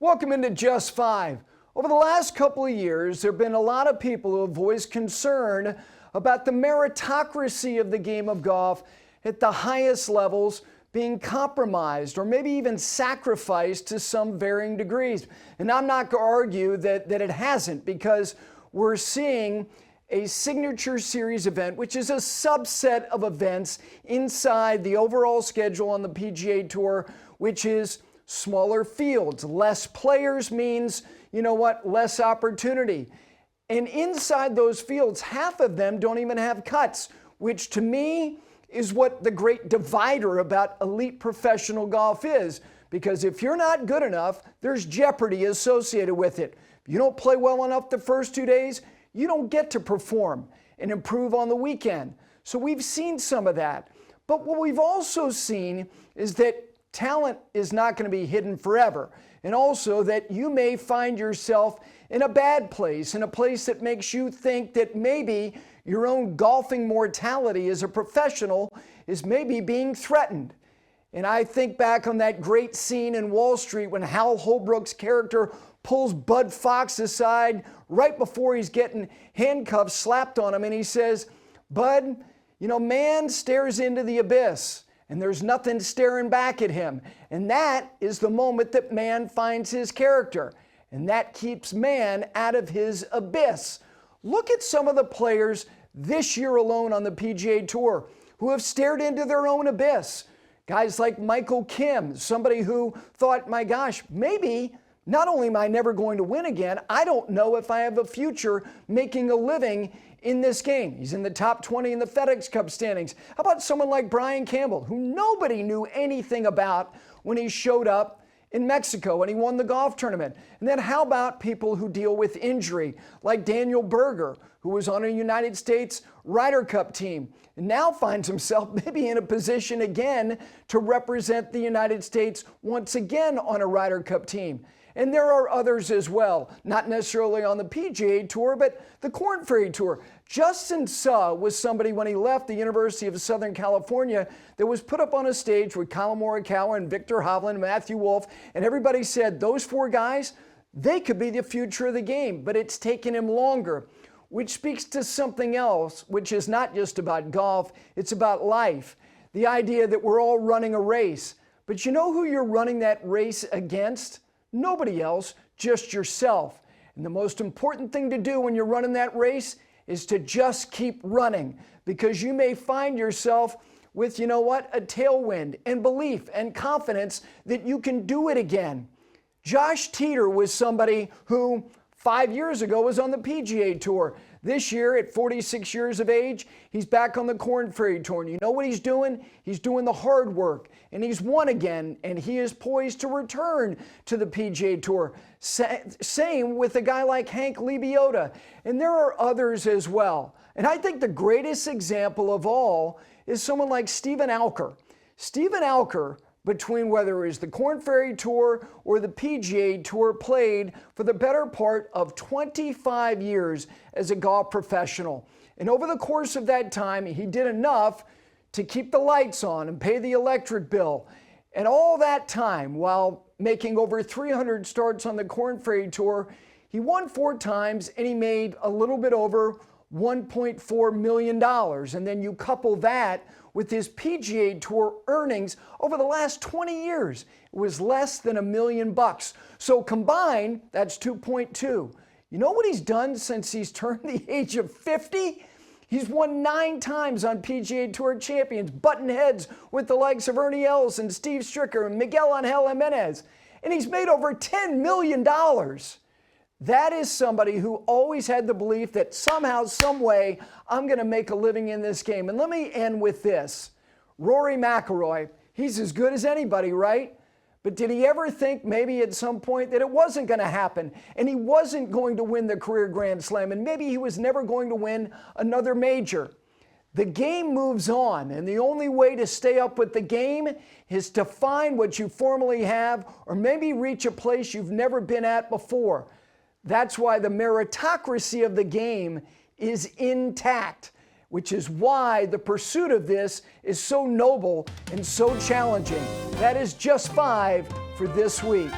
Welcome into Just 5. Over the last couple of years, there have been a lot of people who have voiced concern about the meritocracy of the game of golf at the highest levels being compromised or maybe even sacrificed to some varying degrees. And I'm not going to argue that it hasn't, because we're seeing a signature series event, which is a subset of events inside the overall schedule on the PGA Tour, which is smaller fields. Less players means, less opportunity. And inside those fields, half of them don't even have cuts, which to me is what the great divider about elite professional golf is. Because if you're not good enough, there's jeopardy associated with it. If you don't play well enough the first 2 days, you don't get to perform and improve on the weekend. So we've seen some of that. But what we've also seen is that talent is not going to be hidden forever. And also that you may find yourself in a bad place, in a place that makes you think that maybe your own golfing mortality as a professional is maybe being threatened. And I think back on that great scene in Wall Street when Hal Holbrook's character pulls Bud Fox aside right before he's getting handcuffs slapped on him, and he says, "Bud, man stares into the abyss, and there's nothing staring back at him. And that is the moment that man finds his character. And that keeps man out of his abyss." Look at some of the players this year alone on the PGA Tour who have stared into their own abyss. Guys like Michael Kim, somebody who thought, my gosh, maybe not only am I never going to win again, I don't know if I have a future making a living in this game. He's in the top 20 in the FedEx Cup standings. How about someone like Brian Campbell, who nobody knew anything about when he showed up in Mexico and he won the golf tournament? And then how about people who deal with injury, like Daniel Berger, who was on a United States Ryder Cup team and now finds himself maybe in a position again to represent the United States once again on a Ryder Cup team. And there are others as well, not necessarily on the PGA Tour, but the Korn Ferry Tour. Justin Suh was somebody when he left the University of Southern California that was put up on a stage with Colin Morikawa and Victor Hovland, Matthew Wolff, and everybody said those four guys, they could be the future of the game, but it's taken him longer, which speaks to something else, which is not just about golf, it's about life. The idea that we're all running a race. But you know who you're running that race against? Nobody else, just yourself. And the most important thing to do when you're running that race is to just keep running, because you may find yourself with, a tailwind and belief and confidence that you can do it again. Josh Teeter was somebody who 5 years ago was on the PGA Tour. This year, at 46 years of age, he's back on the Korn Ferry Tour. And you know what he's doing? He's doing the hard work. And he's won again. And he is poised to return to the PGA Tour. Same with a guy like Hank Lebioda. And there are others as well. And I think the greatest example of all is someone like Stephen Alker. Stephen Alker, between whether it was the Korn Ferry Tour or the PGA Tour, played for the better part of 25 years as a golf professional. And over the course of that time, he did enough to keep the lights on and pay the electric bill. And all that time, while making over 300 starts on the Korn Ferry Tour, he won 4 times and he made a little bit over $1.4 million. And then you couple that with his PGA Tour earnings over the last 20 years, it was less than $1 million. So combined, that's 2.2. You know what he's done since he's turned the age of 50? He's won 9 times on PGA Tour champions, button heads with the likes of Ernie Els and Steve Stricker and Miguel Angel Jimenez. And he's made over $10 million. That is somebody who always had the belief that somehow, some way, I'm going to make a living in this game. And let me end with this. Rory McIlroy, he's as good as anybody, right? But did he ever think maybe at some point that it wasn't going to happen and he wasn't going to win the career Grand Slam and maybe he was never going to win another major? The game moves on, and the only way to stay up with the game is to find what you formerly have or maybe reach a place you've never been at before. That's why the meritocracy of the game is intact, which is why the pursuit of this is so noble and so challenging. That is Just 5 for this week.